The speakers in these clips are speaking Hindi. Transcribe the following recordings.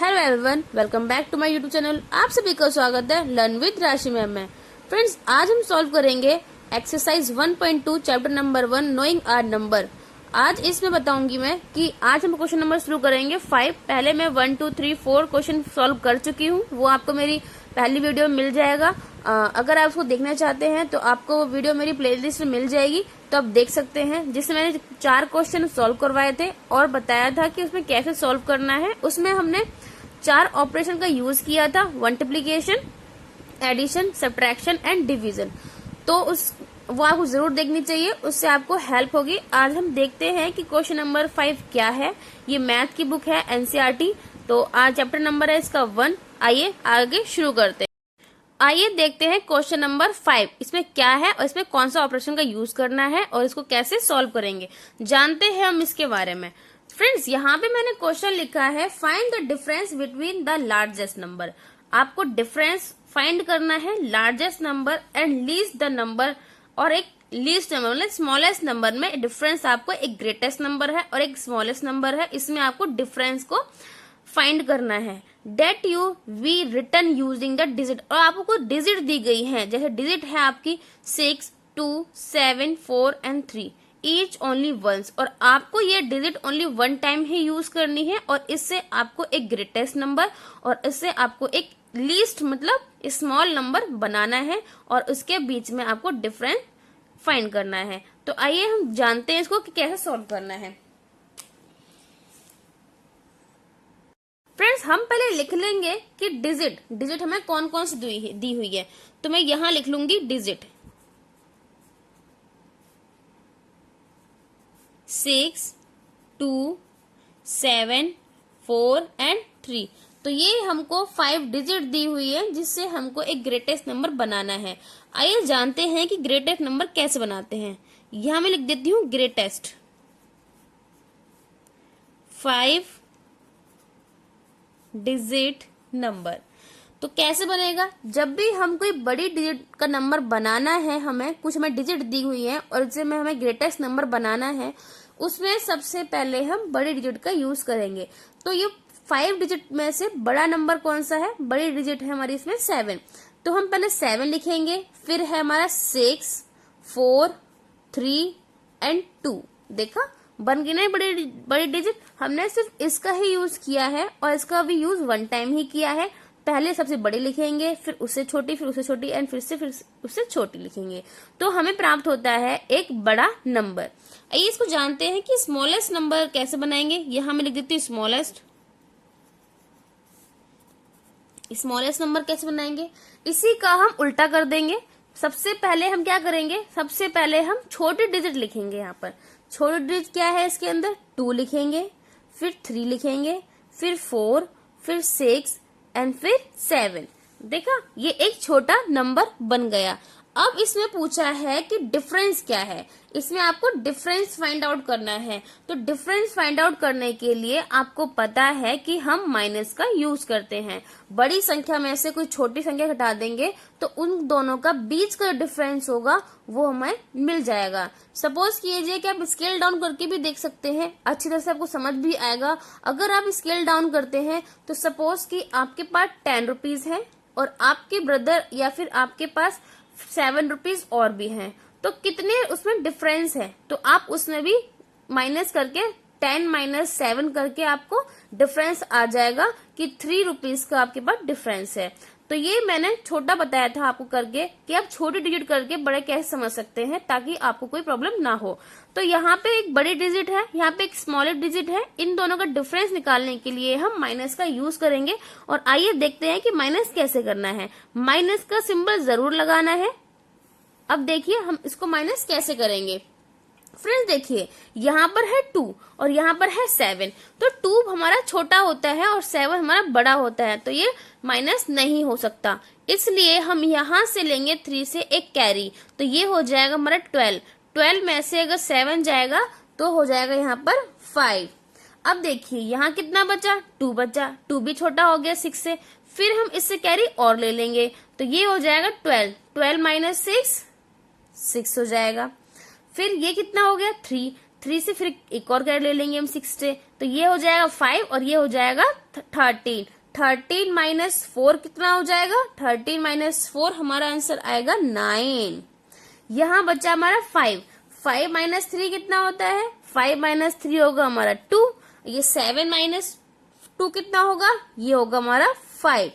Hello everyone, welcome back to my YouTube channel. आप सभी का स्वागत है लर्न विद राशि मैम में। फ्रेंड्स, आज हम सॉल्व करेंगे exercise 1.2 chapter number 1 knowing our number. आज इसमें बताऊंगी मैं कि आज हम क्वेश्चन नंबर शुरू करेंगे 5। पहले मैं 1 2 3 4 क्वेश्चन सॉल्व कर चुकी हूँ, वो आपको मेरी पहली वीडियो में मिल जाएगा। अगर आप उसको देखना चाहते हैं तो आपको वो वीडियो मेरी प्लेलिस्ट में मिल जाएगी, तो आप देख सकते हैं, जिसमें मैंने 4 क्वेश्चन सॉल्व करवाए थे और बताया था कि उसमें कैसे सॉल्व करना है। उसमें हमने 4 ऑपरेशन का यूज किया था, multiplication, addition, subtraction and division. तो वो आपको जरूर देखनी चाहिए, उससे आपको हेल्प होगी। आज हम देखते हैं कि क्वेश्चन नंबर 5 क्या है। ये मैथ की बुक है एनसीईआरटी, तो आज चैप्टर नंबर है इसका 1। आइए आगे शुरू करते हैं। आइए देखते हैं क्वेश्चन नंबर 5 इसमें क्या है और इसमें कौन सा ऑपरेशन का यूज करना है और इसको कैसे सॉल्व करेंगे, जानते हैं हम इसके बारे में। फ्रेंड्स, यहाँ पे मैंने क्वेश्चन लिखा है find the difference between the largest number. आपको डिफरेंस फाइंड करना है largest number and least the number, और एक लीस्ट नंबर मतलब स्मॉलेस्ट नंबर में डिफरेंस आपको एक ग्रेटेस्ट नंबर है और एक स्मॉलेस्ट नंबर है, इसमें आपको डिफरेंस को फाइंड करना है। That you we return using the digit, और आपको डिजिट दी गई है, जैसे डिजिट है आपकी 6, 2, 7, 4 एंड 3 ईच ओनली वंस, और आपको ये डिजिट ओनली 1 टाइम ही यूज करनी है। और इससे आपको एक ग्रेटेस्ट नंबर और इससे आपको एक लीस्ट मतलब स्मॉल नंबर बनाना है और उसके बीच में आपको डिफरेंस फाइंड करना है। तो आइए हम जानते हैं इसको कि कैसे सॉल्व करना है। फ्रेंड्स, हम पहले लिख लेंगे कि डिजिट हमें कौन कौन सी दी हुई है। तो मैं यहां लिख लूंगी डिजिट 6, 2, 7, 4 एंड 3। तो ये हमको 5 डिजिट दी हुई है, जिससे हमको एक ग्रेटेस्ट नंबर बनाना है। आइए जानते हैं कि ग्रेटेस्ट नंबर कैसे बनाते हैं। यहां मैं लिख देती हूँ ग्रेटेस्ट 5 डिजिट नंबर। तो कैसे बनेगा, जब भी हम कोई बड़ी डिजिट का नंबर बनाना है, हमें डिजिट दी हुई है और इसमें हमें ग्रेटेस्ट नंबर बनाना है, उसमें सबसे पहले हम बड़ी डिजिट का यूज करेंगे। तो ये 5 डिजिट में से बड़ा नंबर कौन सा है, बड़ी डिजिट है हमारी इसमें 7। तो हम पहले 7 लिखेंगे, फिर है हमारा 6, 4, 3 एंड 2। देखा, बन गई ना बड़ी डिजिट। हमने सिर्फ इसका ही यूज किया है और इसका भी यूज 1 टाइम ही किया है। पहले सबसे बड़ी लिखेंगे, फिर उससे छोटी, फिर उससे छोटी एंड फिर उससे छोटी लिखेंगे, तो हमें प्राप्त होता है एक बड़ा नंबर। आइए इसको जानते हैं कि स्मॉलेस्ट नंबर कैसे बनाएंगे। यहां मैं लिख देती हूँ स्मॉलेस्ट नंबर कैसे बनाएंगे। इसी का हम उल्टा कर देंगे। सबसे पहले हम क्या करेंगे, सबसे पहले हम छोटी डिजिट लिखेंगे। यहाँ पर छोटी डिजिट क्या है, इसके अंदर 2 लिखेंगे, फिर 3 लिखेंगे, फिर 4, फिर 6 एंड फिर 7। देखा, ये एक छोटा नंबर बन गया। अब इसमें पूछा है कि डिफरेंस क्या है, इसमें आपको डिफरेंस फाइंड आउट करना है। तो डिफरेंस फाइंड आउट करने के लिए आपको पता है कि हम माइनस का यूज करते हैं। बड़ी संख्या में से कोई छोटी संख्या घटा देंगे तो उन दोनों का बीच का डिफरेंस होगा वो हमें मिल जाएगा। सपोज कीजिए कि आप स्केल डाउन करके भी देख सकते हैं, अच्छी तरह से आपको समझ भी आएगा। अगर आप स्केल डाउन करते हैं तो सपोज कि आपके पास 10 रुपीज है और आपके ब्रदर या फिर आपके पास 7 रुपीज और भी हैं, तो कितने उसमें डिफरेंस है, तो आप उसमें भी माइनस करके 10 - 7 करके आपको डिफरेंस आ जाएगा कि 3 रुपीज का आपके पास डिफरेंस है। तो ये मैंने छोटा बताया था आपको करके कि आप छोटी डिजिट करके बड़े कैसे समझ सकते हैं, ताकि आपको कोई प्रॉब्लम ना हो। तो यहाँ पे एक बड़ी डिजिट है, यहाँ पे एक स्मॉलेस्ट डिजिट है। इन दोनों का डिफरेंस निकालने के लिए हम माइनस का यूज करेंगे। और आइए देखते हैं कि माइनस कैसे करना है। माइनस का सिंबल जरूर लगाना है। अब देखिए हम इसको माइनस कैसे करेंगे। फ्रेंड्स देखिए, यहाँ पर है 2 और यहाँ पर है 7। तो 2 हमारा छोटा होता है और 7 हमारा बड़ा होता है, तो ये माइनस नहीं हो सकता। इसलिए हम यहाँ से लेंगे 3 से एक कैरी, तो ये हो जाएगा हमारा 12। 12 में से अगर 7 जाएगा तो हो जाएगा यहाँ पर 5। अब देखिए यहाँ कितना बचा, 2 बचा। 2 भी छोटा हो गया 6 से, फिर हम इससे कैरी और ले लेंगे, तो ये हो जाएगा 12। 12 - 6 हो जाएगा। फिर ये कितना हो गया, 3। 3 से फिर एक और कैरेक्टर ले लेंगे हम 6 से, तो ये हो जाएगा 5 और ये हो जाएगा 13। 13 माइनस 4 कितना हो जाएगा? 13 माइनस 4 हमारा आंसर आएगा 9। यहाँ बचा हमारा 5। 5 माइनस 3 कितना होता है? 5 माइनस 3 होगा हमारा 2। ये 7 माइनस 2 कितना होगा? ये होगा हमारा 5।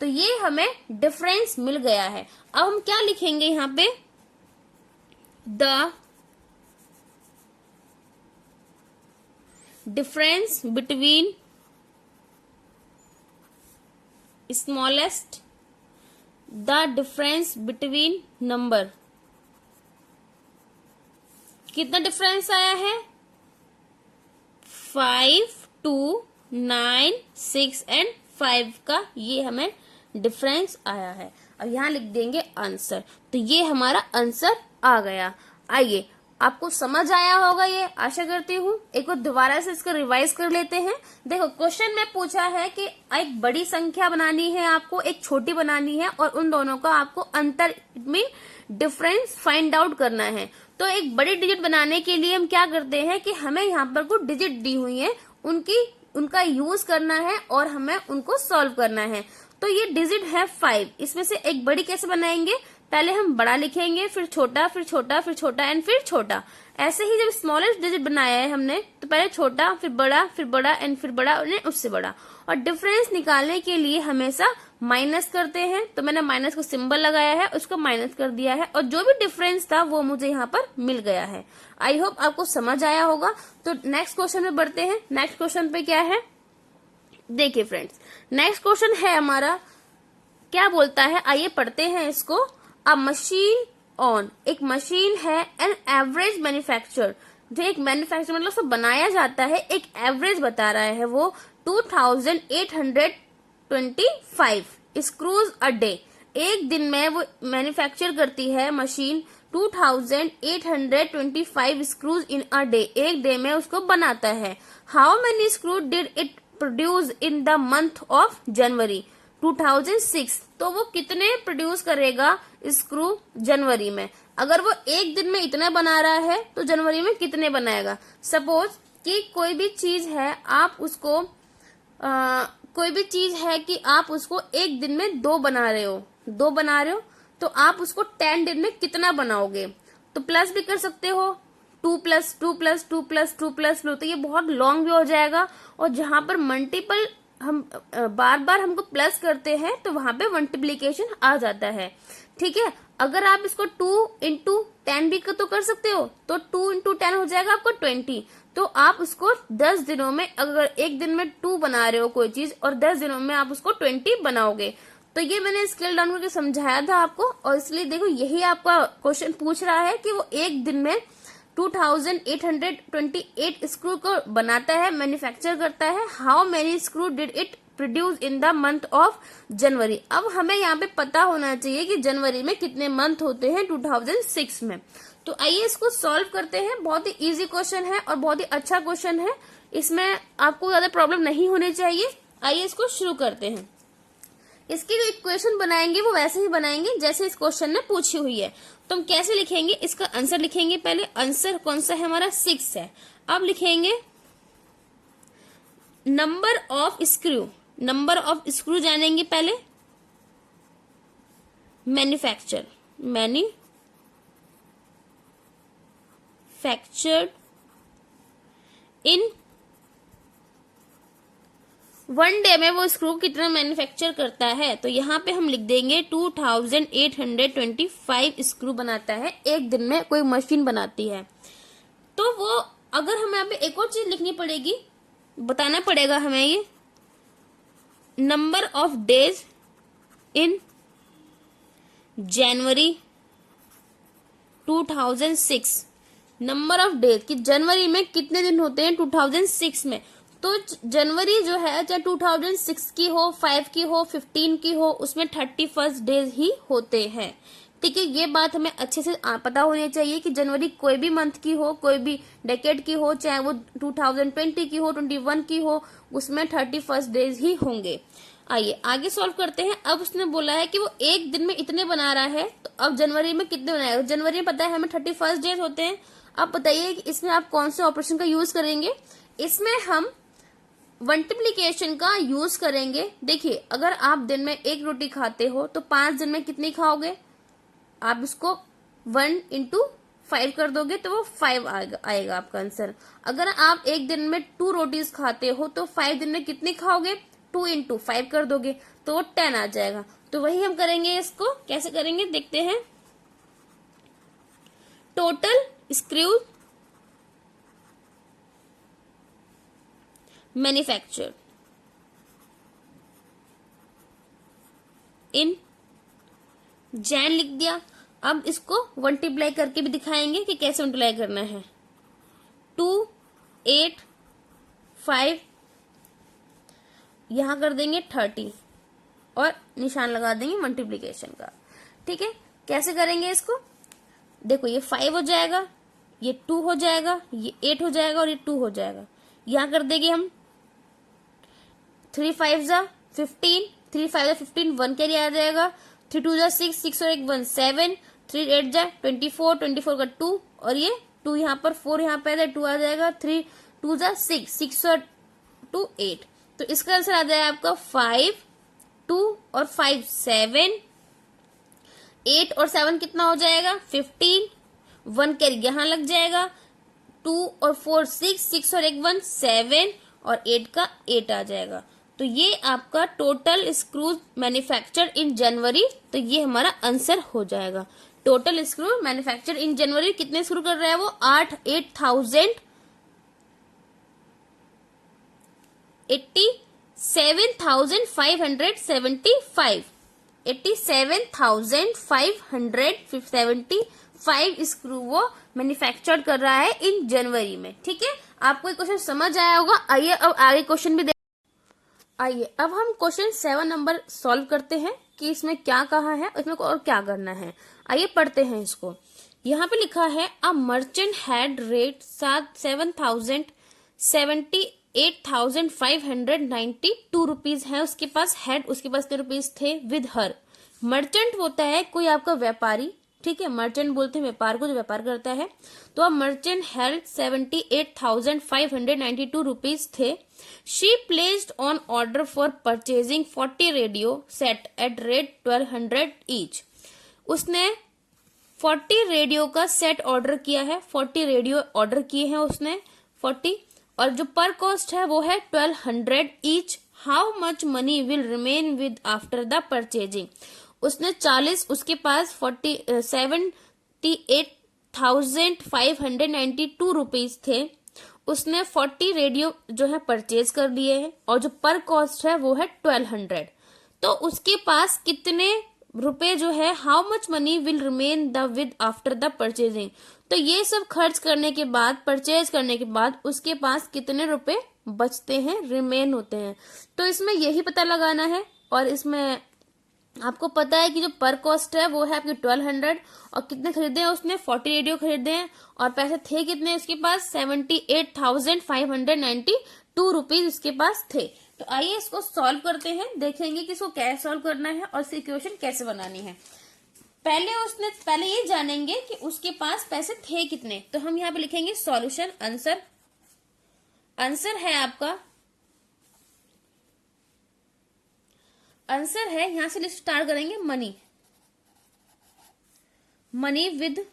तो ये हमें डिफरेंस मिल गया है। अब हम क्या लिखेंगे यहाँ पे? The difference between smallest, the difference between number. कितना डिफरेंस आया है? 5, 2, 9, 6 एंड 5 का ये हमें डिफरेंस आया है। अब यहाँ लिख देंगे आंसर। तो ये हमारा आंसर आ गया। आइए, आपको समझ आया होगा ये, आशा करती हूँ। एक बार दोबारा से इसको रिवाइज कर लेते हैं। देखो, क्वेश्चन में पूछा है कि एक बड़ी संख्या बनानी है आपको, एक छोटी बनानी है, और उन दोनों का आपको अंतर में डिफरेंस फाइंड आउट करना है। तो एक बड़ी डिजिट बनाने के लिए हम क्या करते हैं कि हमें यहाँ पर कुछ डिजिट दी हुई है, उनका यूज करना है और हमें उनको सॉल्व करना है। तो ये डिजिट है 5। इसमें से एक बड़ी कैसे बनाएंगे? पहले हम बड़ा लिखेंगे, फिर छोटा, फिर छोटा, फिर छोटा एंड फिर छोटा। ऐसे ही जब स्मॉलेस्ट डिजिट बनाया है हमने, तो पहले छोटा, फिर बड़ा एंड फिर बड़ा और उससे बड़ा। और डिफरेंस निकालने के लिए हमेशा माइनस करते हैं। तो मैंने माइनस को सिंबल लगाया है, उसको माइनस कर दिया है, और जो भी डिफरेंस था वो मुझे यहाँ पर मिल गया है। आई होप आपको समझ आया होगा। तो नेक्स्ट क्वेश्चन में बढ़ते हैं। नेक्स्ट क्वेश्चन पे क्या है? देखिए फ्रेंड्स, नेक्स्ट क्वेश्चन है हमारा, क्या बोलता है, आइए पढ़ते हैं इसको। अ मशीन ऑन, एक मशीन है, एन एवरेज मैन्युफैक्चर, जो एक मैन्युफैक्चर मतलब सब बनाया जाता है, एक एवरेज बता रहा है वो 2825 स्क्रूज अ डे। एक दिन में वो मैन्युफैक्चर करती है machine 2825 screws in a day, एक डे में उसको बनाता है। How many screw did it produce in the month of January 2006? तो वो कितने प्रोड्यूस करेगा स्क्रू जनवरी में? अगर वो एक दिन में इतना बना रहा है तो जनवरी में कितने बनाएगा? सपोज कि कोई भी चीज है, आप उसको एक दिन में 2 बना रहे हो, तो आप उसको 10 दिन में कितना बनाओगे? तो प्लस भी कर सकते हो, 2 प्लस 2 प्लस 2 प्लस 2 प्लस 2, तो ये बहुत लॉन्ग भी हो जाएगा। और जहां पर मल्टीपल हम बार बार हमको प्लस करते हैं तो वहां पे मल्टीप्लीकेशन आ जाता है। ठीक है, अगर आप इसको 2 इंटू 10 भी तो कर सकते हो, तो 2 इंटू 10 हो जाएगा आपको 20। तो आप उसको 10 दिनों में, अगर एक दिन में 2 बना रहे हो कोई चीज और 10 दिनों में आप उसको 20 बनाओगे। तो ये मैंने स्केल डाउन करके समझाया था आपको, और इसलिए देखो यही आपका क्वेश्चन पूछ रहा है कि वो एक दिन में 2828 स्क्रू को बनाता है, मैन्युफैक्चर करता है। How many screw did it produce in the month of जनवरी? अब हमें यहाँ पे पता होना चाहिए कि जनवरी में कितने मंथ होते हैं 2006 में। तो आइए इसको सॉल्व करते हैं। बहुत ही इजी क्वेश्चन है और बहुत ही अच्छा क्वेश्चन है, इसमें आपको ज्यादा प्रॉब्लम नहीं होनी चाहिए। आइए इसको शुरू करते हैं। इसकी जो इक्वेशन बनाएंगे वो वैसे ही बनाएंगे जैसे इस क्वेश्चन ने पूछी हुई है। तो हम कैसे लिखेंगे? इसका आंसर लिखेंगे पहले। आंसर कौन सा है हमारा? 6 है। अब लिखेंगे number of screw. Number of screw जानेंगे पहले। मैन्युफैक्चर्ड इन 1 डे में वो स्क्रू कितना मैन्युफैक्चर करता है। तो यहाँ पे हम लिख देंगे 2825 स्क्रू बनाता है, एक दिन में कोई मशीन बनाती है। तो वो, अगर हमें यहाँ पे एक और चीज लिखनी पड़ेगी, बताना पड़ेगा हमें, ये number of days in January 2006। Number of days कि जनवरी में कितने दिन होते हैं 2006 में। तो जनवरी जो है, चाहे 2006 की हो, 5 की हो, 15 की हो, उसमें 31 डेज ही होते हैं। ठीक है, ये बात हमें अच्छे से पता होनी चाहिए कि जनवरी कोई भी मंथ की हो, कोई भी डेकेड की हो, चाहे वो 2020 की हो, 21 की हो, उसमें 31 डेज ही होंगे। आइए आगे सॉल्व करते हैं। अब उसने बोला है कि वो एक दिन में इतने बना रहा है, तो अब जनवरी में कितने बनाएगा? जनवरी में पता है हमें 31 डेज होते हैं। अब बताइए कि इसमें आप कौन से ऑपरेशन का यूज करेंगे। इसमें हम मल्टीप्लीकेशन का यूज करेंगे। देखिए, अगर आप दिन में एक रोटी खाते हो तो 5 दिन में कितनी खाओगे। आप इसको 1 into 5 कर दोगे तो वो 5 आएगा आपका आंसर। अगर आप एक दिन में 2 रोटीज खाते हो तो 5 दिन में कितनी खाओगे, 2 into 5 कर दोगे तो वो 10 आ जाएगा। तो वही हम करेंगे। इसको कैसे करेंगे देखते हैं। टोटल स्क्रू मैन्युफैक्चर इन जैन लिख दिया। अब इसको मल्टीप्लाई करके भी दिखाएंगे कि कैसे मल्टीप्लाई करना है। 2, 8, 5 यहां कर देंगे 30 और निशान लगा देंगे मल्टीप्लीकेशन का। ठीक है, कैसे करेंगे इसको। देखो, ये 5 हो जाएगा, ये 2 हो जाएगा, ये 8 हो जाएगा और ये 2 हो जाएगा। यहां कर देंगे हम 3 5 जा 15, 3 5 जा 15, 1 कैरी आ जाएगा। 3 2 जा 6, 6 और 1 1 7, 3 8 जा 24, 24 का 2 और ये 2 यहाँ पर, 4 यहाँ पे 2 आ जाएगा। 3 2 जा 6, 6 और 2 8। तो इसका आंसर आ जाएगा आपका 5, 2 और 5 7, 8 और 7 कितना हो जाएगा 15, 1 कैरी यहाँ लग जाएगा। 2 और 4 6, 6 और 1 1 7 और 8 का 8 आ जाएगा। तो ये आपका टोटल स्क्रूज मैन्युफैक्चर इन जनवरी। तो ये हमारा आंसर हो जाएगा। टोटल स्क्रू मैन्युफैक्चर इन जनवरी कितने स्क्रू कर रहा है वो 87,575 स्क्रू वो मैन्युफैक्चर कर रहा है इन जनवरी में। ठीक है, आपको ये क्वेश्चन समझ आया होगा। आइए अब आगे क्वेश्चन भी आइए अब हम क्वेश्चन 7 नंबर सॉल्व करते हैं कि इसमें क्या कहा है, इसमें और क्या करना है। आइए पढ़ते हैं इसको। यहाँ पे लिखा है a merchant had rate 78,592 rupees है उसके पास। हेड उसके पास कितने रुपीज थे विद हर। मर्चेंट होता है कोई आपका व्यापारी। ठीक है, मर्चेंट बोलते हैं व्यापार को, जो व्यापार करता है। तो अब मर्चेंट हेल्ड 78,592 रुपीज थे। She placed on order for purchasing 40 radio set at rate 1200 each. उसने 40 रेडियो का सेट ऑर्डर किया है। 40 रेडियो ऑर्डर किए हैं उसने 40, और जो पर कॉस्ट है वो है 1200 each. How much money will remain with after the purchasing. उसने 40, उसके पास 78,592 रुपीज थे। उसने 40 रेडियो जो है परचेज कर लिए हैं और जो पर कॉस्ट है वो है 1200। तो उसके पास कितने रुपए जो है, how much money will remain the with after the purchasing. तो ये सब खर्च करने के बाद, परचेज करने के बाद उसके पास कितने रुपए बचते हैं, रिमेन होते हैं। तो इसमें यही पता लगाना है। और इसमें आपको पता है कि जो पर कॉस्ट है वो है आपके 1200 और कितने खरीदे हैं उसने 40 रेडियो खरीदे हैं और पैसे थे कितने उसके पास 78,592 रुपीज उसके पास थे। तो आइए इसको सॉल्व करते हैं, देखेंगे कि इसको कैसे सॉल्व करना है और इसकी इक्वेशन कैसे बनानी है। पहले ये जानेंगे कि उसके पास पैसे थे कितने। तो हम यहाँ पे लिखेंगे सॉल्यूशन आंसर। आंसर है आपका, आंसर है, यहां से लिस्ट स्टार्ट करेंगे money. Money with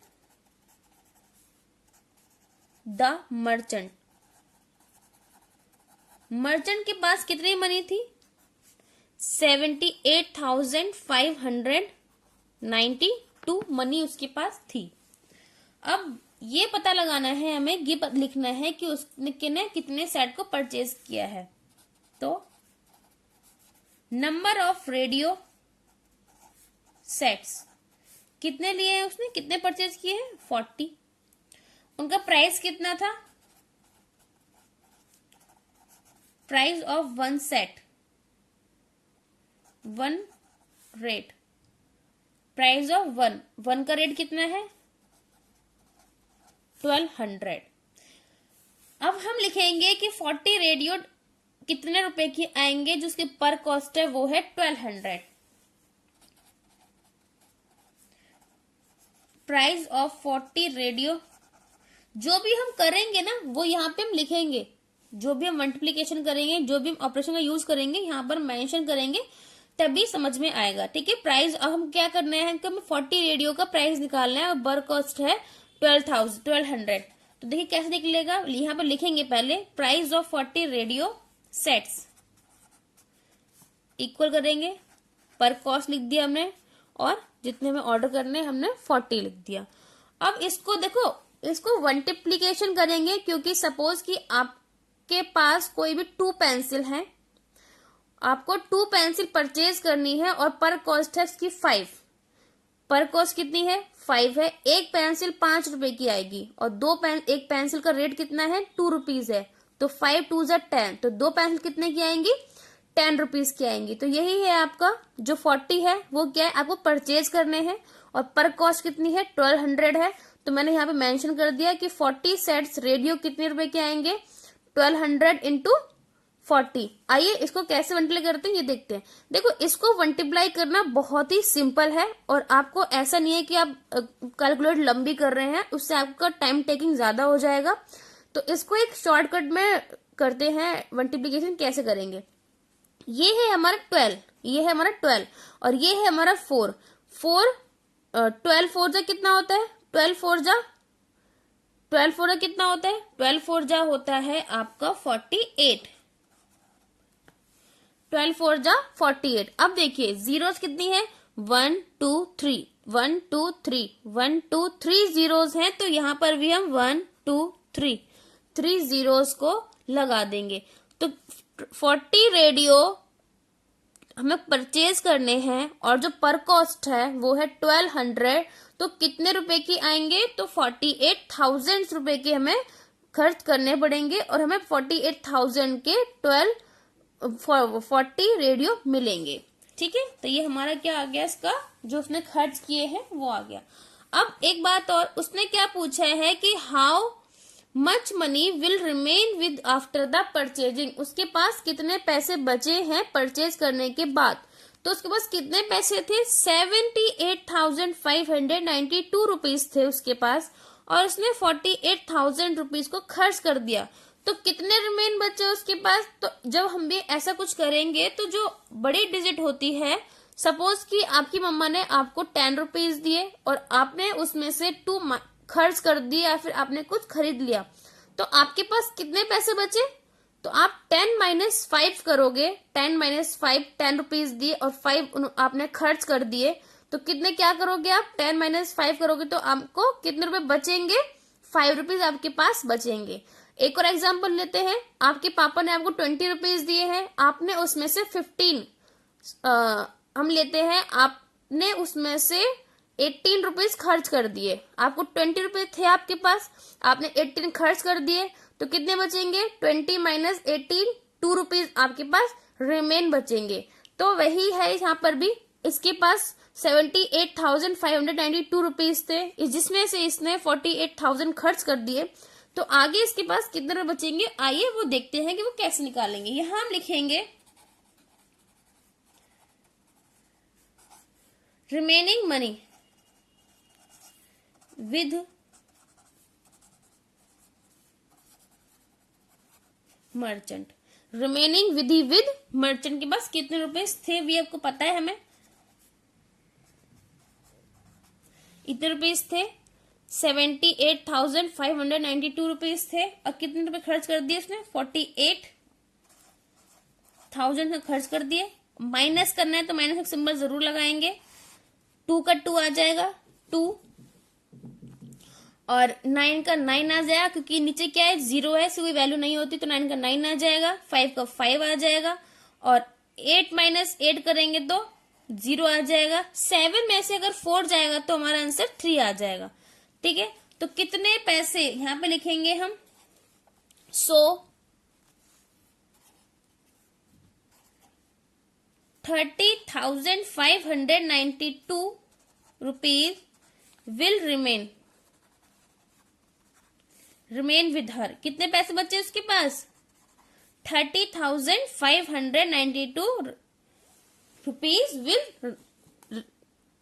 the merchant. Merchant के पास कितनी मनी थी 78,592 मनी उसके पास थी। अब ये पता लगाना है हमें, ये लिखना है कि उसने कितने सेट को परचेज किया है। तो नंबर ऑफ रेडियो सेट्स कितने लिए हैं उसने, कितने परचेज किए हैं 40। उनका प्राइस कितना था, price of 1 set, 1 rate, price of 1 का रेट कितना है 1200। अब हम लिखेंगे कि 40 रेडियो कितने रुपए की आएंगे, जो उसके पर कॉस्ट है वो है 1200। प्राइस ऑफ 40 रेडियो जो भी हम करेंगे ना वो यहाँ पे हम लिखेंगे, जो भी हम मल्टीप्लीकेशन करेंगे, जो भी हम ऑपरेशन का यूज करेंगे यहाँ पर मेंशन करेंगे, तभी समझ में आएगा। ठीक है, प्राइस अब हम क्या करना है कि हमें 40 रेडियो का प्राइस निकालना है और बर कॉस्ट है 1200। तो देखिए कैसे निकलेगा, यहाँ पर लिखेंगे पहले price of 40 radio sets equal करेंगे, पर कॉस्ट लिख दिया हमने और जितने हमें ऑर्डर करने हमने 40 लिख दिया। अब इसको देखो, इसको मल्टीप्लीकेशन करेंगे, क्योंकि सपोज कि आपके पास कोई भी 2 पेंसिल है, आपको 2 पेंसिल परचेज करनी है और पर कॉस्ट है इसकी 5। पर कॉस्ट कितनी है 5 है, एक पेंसिल 5 रुपए की आएगी और एक पेंसिल का रेट कितना है 2 रुपीज है, तो 5 2 10, तो 2 पेंसिल कितने की आएंगी 10 रुपीज की आएंगी। तो यही है आपका जो 40 है वो क्या है, आपको परचेज करने हैं और पर कॉस्ट कितनी है 1200 है। तो मैंने यहाँ पे मेंशन कर दिया कि 40 सेट्स रेडियो कितने रुपए के आएंगे 1200 इंटू 40। आइए इसको कैसे मल्टीप्लाई करते हैं ये देखते हैं। देखो इसको मल्टीप्लाई करना बहुत ही सिंपल है और आपको ऐसा नहीं है कि आप कैलकुलेट लंबी कर रहे हैं, उससे आपका टाइम टेकिंग ज्यादा हो जाएगा। तो इसको एक शॉर्टकट में करते हैं, मल्टीप्लीकेशन कैसे करेंगे। ये है हमारा 12, ये है हमारा 12 और ये है हमारा 4। 12 4 जा कितना होता है 12 4 जा कितना होता है 12 4 जा होता है आपका 48। 12 4 जा 48। अब देखिए जीरोस कितनी है 1 2 3 1 2 3 1 2 3 जीरोस हैं, तो यहां पर भी हम 1 2 3 जीरोस को लगा देंगे। तो 40 रेडियो हमें परचेज करने हैं और जो पर कॉस्ट है वो है 1200, तो कितने रुपए की आएंगे तो 48,000 रुपए के हमें खर्च करने पड़ेंगे और हमें 48,000 के 40 रेडियो मिलेंगे। ठीक है, तो ये हमारा क्या आ गया, इसका जो उसने खर्च किए हैं वो आ गया। अब एक बात और, उसने क्या पूछा है कि how much money will remain with after the purchasing, उसके पास कितने पैसे बचे हैं परचेज करने के बाद। तो उसके पास कितने पैसे थे 78,592 रुपीज थे उसके पास और उसने 48,000 रुपीज को खर्च कर दिया। तो कितने रिमेन बचे उसके पास। तो जब हम भी ऐसा कुछ करेंगे तो जो बड़ी डिजिट होती है, सपोज कि आपकी मम्मा ने आपको 10 रुपीज दिए और आपने उसमें से 2 खर्च कर दिए या फिर आपने कुछ खरीद लिया, तो आपके पास कितने पैसे बचे। तो आप 10 - 5 करोगे, 10 - 5 10 रुपीज दिए और 5 आपने खर्च कर दिए, तो कितने क्या करोगे आप 10 - 5 करोगे तो आपको कितने रुपए बचेंगे 5 रुपीज आपके पास बचेंगे। एक और एग्जांपल लेते हैं, आपके पापा ने आपको 20 रुपीज दिए हैं, आपने उसमें से 15 हम लेते हैं, आपने उसमें से 18 रुपीज खर्च कर दिए। आपको 20 रुपीज थे आपके पास, आपने 18 खर्च कर दिए, तो कितने बचेंगे 20 - 18 2 रुपीज आपके पास रिमेन बचेंगे। तो वही है यहाँ पर भी, इसके पास 78,592 रुपीज थे, जिसमें से इसने 48,000 खर्च कर दिए, तो आगे इसके पास कितने रुपए बचेंगे आइए वो देखते हैं कि वो कैसे निकालेंगे। यहां हम लिखेंगे remaining money with merchant. Remaining Vidhi with merchant के पास कितने रुपए थे भी आपको पता है, हमें इतने रुपीज थे 78,592 रुपीज थे और कितने रुपए खर्च कर दिए उसने 48,000 का खर्च कर दिए। माइनस करना है तो माइनस का सिंबल जरूर लगाएंगे, 2 का 2 आ जाएगा 2 और 9 का 9 आ जाएगा, क्योंकि नीचे क्या है 0 है, इसकी कोई वैल्यू नहीं होती, तो 9 का 9 आ जाएगा, 5 का 5 आ जाएगा और 8 - 8 करेंगे तो 0 आ जाएगा। 7 में से अगर 4 जाएगा तो हमारा आंसर 3 आ जाएगा। ठीक है, तो कितने पैसे यहां पे लिखेंगे हम 30,592 rupees will remain with her. कितने पैसे बचे उसके पास 30,592 रुपीज विल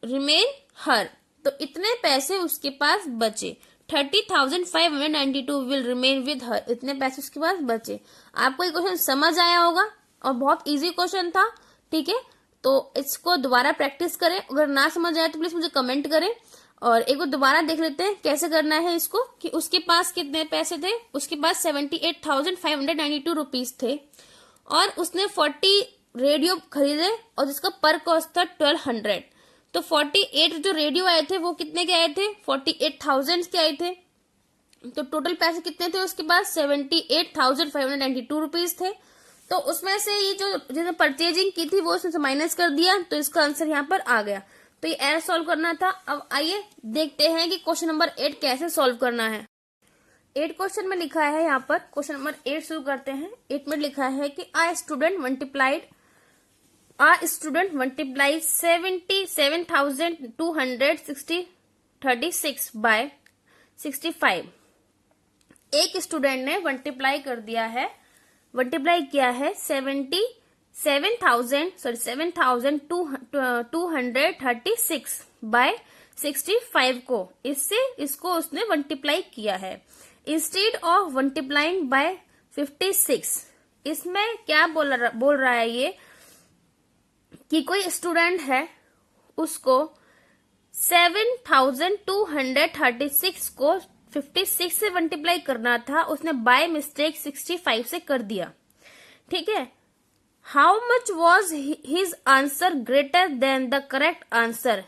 रिमेन हर, तो इतने पैसे उसके पास बचे। 30,592 विल रिमेन विद हर। इतने पैसे उसके पास बचे। आपको ये क्वेश्चन समझ आया होगा और बहुत इजी क्वेश्चन था, ठीक है। तो इसको दोबारा प्रैक्टिस करें, अगर ना समझ आए तो प्लीज मुझे कमेंट करें। और एक बार दोबारा देख लेते हैं कैसे करना है इसको, कि उसके पास कितने पैसे थे। उसके पास 78,592 रुपीज थे और उसने 40 रेडियो खरीदे और जिसका पर कॉस्ट था 1200। तो 48 जो रेडियो आए थे वो कितने के आए थे, 48,000 के आए थे। तो टोटल पैसे कितने थे उसके पास, 78,592 रुपीज थे। तो उसमें से ये जो जिसने परचेजिंग की थी वो उसमें माइनस कर दिया, तो इसका आंसर यहाँ पर आ गया। तो ये ऐसे सॉल्व करना था। अब आइए देखते हैं कि क्वेश्चन नंबर 8 कैसे सॉल्व करना है। 8 क्वेश्चन में लिखा है यहाँ पर, क्वेश्चन नंबर 8 शुरू करते हैं। 8 में लिखा है कि a student multiplied 77,236 by 65। एक स्टूडेंट ने मल्टीप्लाई किया है 7,236 बाय 65 को, इसको उसने मल्टीप्लाई किया है। इंस्टेड ऑफ मल्टीप्लाइंग बाय 56, इसमें क्या बोल रहा है ये, कि कोई स्टूडेंट है उसको 7,236 को 56 से मल्टीप्लाई करना था, उसने बाय मिस्टेक 65 से कर दिया, ठीक है। How much was his answer greater than the correct answer,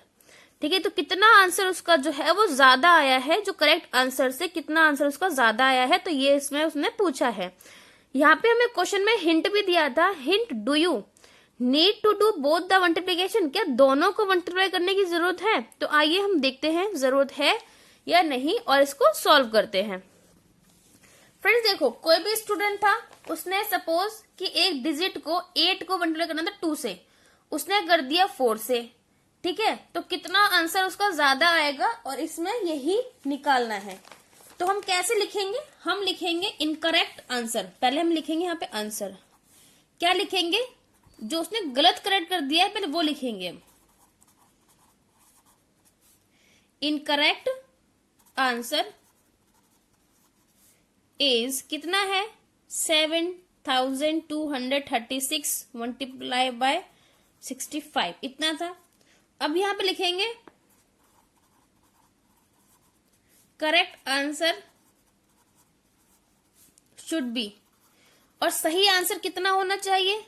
ठीक है। तो कितना आंसर उसका जो है वो ज्यादा आया है, जो करेक्ट आंसर से कितना आंसर उसका ज्यादा आया है, तो ये इसमें उसने पूछा है। यहाँ पे हमें क्वेश्चन में हिंट भी दिया था। Hint, do you need to do both the multiplication, क्या दोनों को मल्टीप्लाई करने की जरूरत है। तो आइए हम देखते हैं जरूरत है या नहीं और इसको सॉल्व करते हैं। फ्रेंड्स देखो, कोई भी स्टूडेंट था, उसने सपोज कि एक डिजिट को 8 को मल्टीप्लाई करना था 2 से, उसने कर दिया 4 से, ठीक है। तो कितना आंसर उसका ज्यादा आएगा और इसमें यही निकालना है। तो हम कैसे लिखेंगे, हम लिखेंगे इनकरेक्ट आंसर। पहले हम लिखेंगे यहाँ पे आंसर, क्या लिखेंगे, जो उसने गलत करेक्ट कर दिया है पहले वो लिखेंगे। इनकरेक्ट आंसर इज कितना है, 7,236 मल्टीप्लाई बाय 65, इतना था। अब यहां पे लिखेंगे करेक्ट आंसर शुड बी, और सही आंसर कितना होना चाहिए,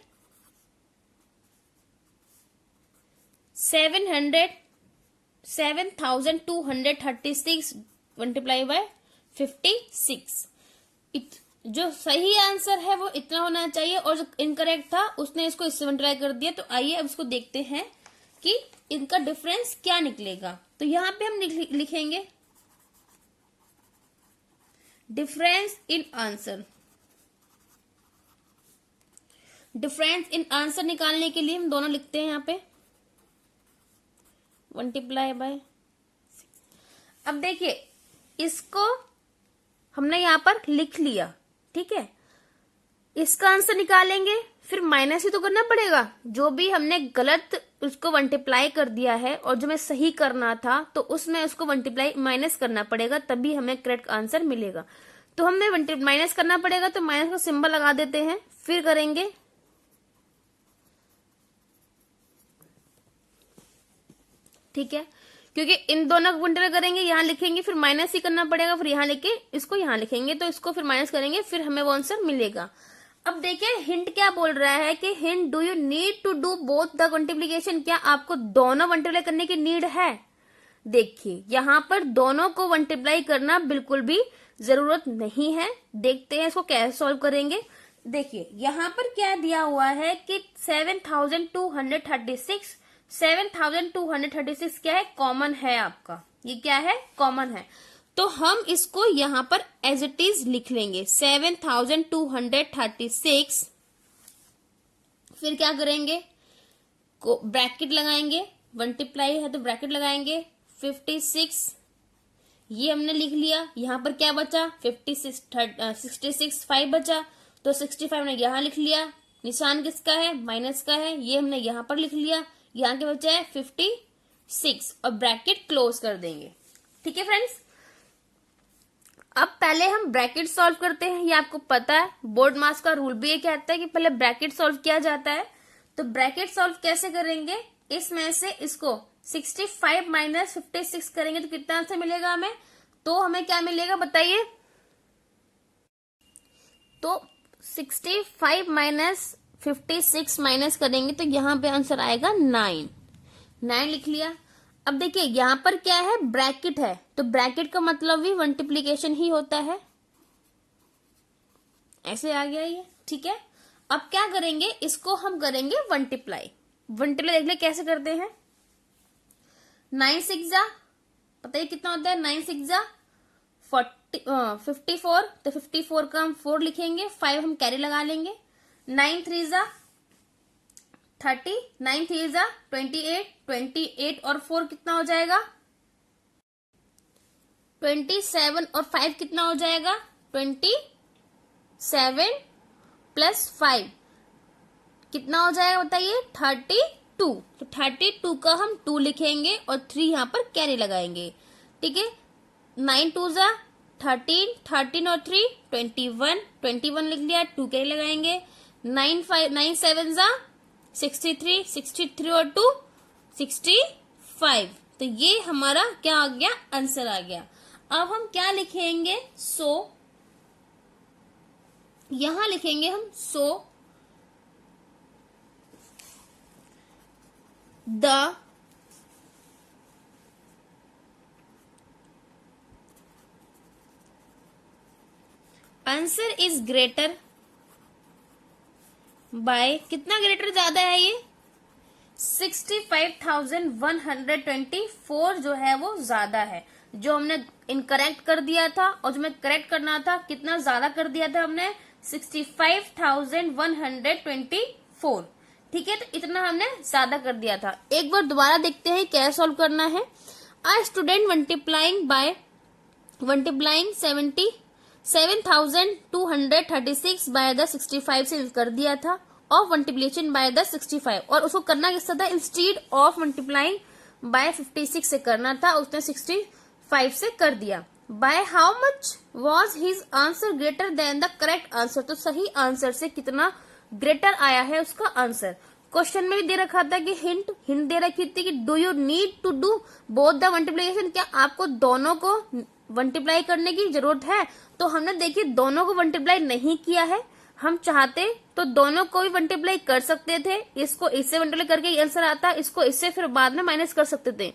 7,236 मल्टीप्लाई बाय 56। जो सही आंसर है वो इतना होना चाहिए और जो इनकरेक्ट था उसने इसको इससे मल्टीप्लाई कर दिया। तो आइए अब इसको देखते हैं कि इनका डिफरेंस क्या निकलेगा। तो यहां पे हम लिखेंगे difference in answer. Difference in answer निकालने के लिए हम दोनों लिखते हैं यहाँ पे मल्टीप्लाई बाय। अब देखिए, इसको हमने यहां पर लिख लिया, ठीक है। इसका आंसर निकालेंगे, फिर माइनस ही तो करना पड़ेगा। जो भी हमने गलत उसको मल्टीप्लाई कर दिया है और जो हमें सही करना था तो उसमें उसको मल्टीप्लाई माइनस करना पड़ेगा, तभी हमें करेक्ट आंसर मिलेगा। तो हमें माइनस करना पड़ेगा, तो माइनस का सिंबल लगा देते हैं, फिर करेंगे ठीक है, क्योंकि इन दोनों को मल्टीप्लाई करेंगे, यहाँ लिखेंगे, फिर माइनस ही करना पड़ेगा, फिर यहाँ लिखे इसको यहाँ लिखेंगे, तो इसको फिर माइनस करेंगे, फिर हमें वो आंसर मिलेगा। अब देखिए हिंट क्या बोल रहा है कि hint, do you need to do both the multiplication, क्या आपको दोनों मल्टीप्लाई करने की नीड है। देखिए यहाँ पर दोनों को मल्टीप्लाई करना बिल्कुल भी जरूरत नहीं है। देखते हैं इसको कैसे सॉल्व करेंगे। देखिए यहाँ पर क्या दिया हुआ है कि 7,236 क्या है, कॉमन है आपका, ये क्या है, कॉमन है। तो हम इसको यहां पर एज इट इज लिख लेंगे 7,236, फिर क्या करेंगे, ब्रैकेट लगाएंगे, मल्टीप्लाई है तो ब्रैकेट लगाएंगे, 56 ये हमने लिख लिया। यहां पर क्या बचा, 66 5 बचा, तो 65 हमने यहां लिख लिया। निशान किसका है, माइनस का है, ये हमने यहां पर लिख लिया। यहाँ के बचा है 56 और ब्रैकेट क्लोज कर देंगे। ठीक है फ्रेंड्स, अब पहले हम ब्रैकेट सॉल्व करते हैं, ये आपको पता है, बोर्ड मास का रूल भी ये कहता है कि पहले ब्रैकेट सॉल्व किया जाता है। तो ब्रैकेट सॉल्व कैसे करेंगे, इसमें से इसको 65 माइनस 56 करेंगे तो कितना आंसर मिलेगा हमें, तो हमें क्या मिलेगा बताइए। तो 65 माइनस 56 माइनस करेंगे तो यहां पे आंसर आएगा 9 लिख लिया। अब देखिए यहां पर क्या है, ब्रैकेट है, तो ब्रैकेट का मतलब भी मल्टीप्लीकेशन ही होता है, ऐसे आ गया ये, ठीक है। अब क्या करेंगे, इसको हम करेंगे मल्टीप्लाई देख ले कैसे करते हैं। 9 6 जा, पता है कितना होता है, 9 6 जा 54, तो 54 का हम 4 लिखेंगे, 5 हम कैरी लगा लेंगे। 9 3 जा 30, 9 3 जा 28 और 4 कितना हो जाएगा 27 और 5 कितना हो जाएगा 27 प्लस 5 कितना हो जाएगा बताइए 32। तो 32 का हम 2 लिखेंगे और 3 यहां पर कैरी लगाएंगे, ठीक है। 9 2 जा 13 और 3 21 लिख लिया, 2 कैरी लगाएंगे। 9 7 जा 63 और 2 65, तो ये हमारा क्या आ गया, आंसर आ गया। अब हम क्या लिखेंगे, यहां लिखेंगे हम the answer is greater by, कितना ग्रेटर ज्यादा है ये 65,124 जो है वो ज्यादा है। जो हमने इनकरेक्ट कर दिया था और जो हमें करेक्ट करना था कितना ज्यादा कर दिया था हमने 65,124, ठीक है। तो इतना हमने ज्यादा कर दिया था। एक बार दोबारा देखते हैं क्या सॉल्व करना है। आ स्टूडेंट मल्टीप्लाइंग 7,236 बाय द 65 से कर दिया था, ऑफ मल्टीप्लीकेशन बाय द 65, और उसको करना किससे था, इंस्टीड ऑफ मल्टीप्लाइंग बाय 56 से करना था, उसने 65 से कर दिया। By how much was his answer greater than the correct answer, तो सही आंसर से कितना ग्रेटर आया है उसका आंसर। क्वेश्चन में भी दे रखा था कि हिंट दे रखी थी कि do you need to do both the multiplication, क्या आपको दोनों को मल्टीप्लाई करने की जरूरत है। तो हमने देखिए दोनों को मल्टीप्लाई नहीं किया है, हम चाहते तो दोनों को भी मल्टीप्लाई कर सकते थे, इसको इससे मल्टीप्लाई करके आंसर आता, इसको इससे फिर बाद में माइनस कर सकते थे।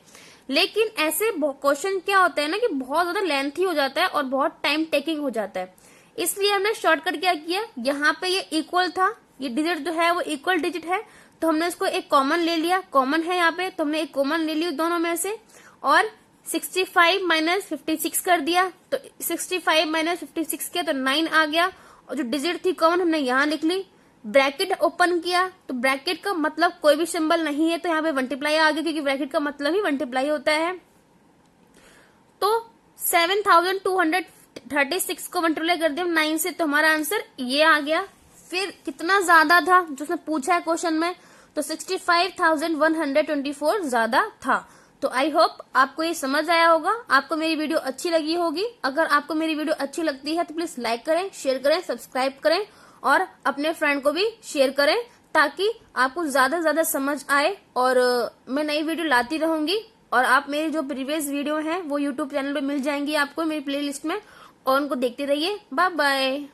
लेकिन ऐसे क्वेश्चन क्या होता है ना कि बहुत ज्यादा लेंथी हो जाता है और बहुत टाइम टेकिंग हो जाता है, इसलिए हमने शॉर्टकट क्या किया, यहाँ पे ये इक्वल था, ये डिजिट जो है वो इक्वल डिजिट है, तो हमने इसको एक कॉमन ले लिया, कॉमन है यहाँ पे, तो हमने एक कॉमन ले लिया दोनों में से, और 65 माइनस 56 कर दिया, तो 65 माइनस 56 किया तो 9 आ गया, और जो डिजिट थी कॉमन हमने यहाँ लिख ली। ब्रैकेट ओपन किया, तो ब्रैकेट का मतलब कोई भी सिंबल नहीं है, तो यहाँ पे मल्टीप्लाई आ गया, क्योंकि ब्रैकेट का मतलब ही मल्टीप्लाई होता है। तो 7,236 को मल्टीप्लाई कर दिया 9 से, तो हमारा आंसर ये आ गया। फिर कितना ज्यादा था जो उसने पूछा है क्वेश्चन में, तो 65,124 ज्यादा था। तो आई होप आपको ये समझ आया होगा, आपको मेरी वीडियो अच्छी लगी होगी। अगर आपको मेरी वीडियो अच्छी लगती है तो प्लीज लाइक करें, शेयर करें, सब्सक्राइब करें और अपने फ्रेंड को भी शेयर करें, ताकि आपको ज्यादा से ज्यादा समझ आए। और मैं नई वीडियो लाती रहूंगी, और आप मेरी जो प्रीवियस वीडियो हैं वो यूट्यूब चैनल पे मिल जाएंगी आपको मेरी प्लेलिस्ट में, और उनको देखते रहिए। Bye bye.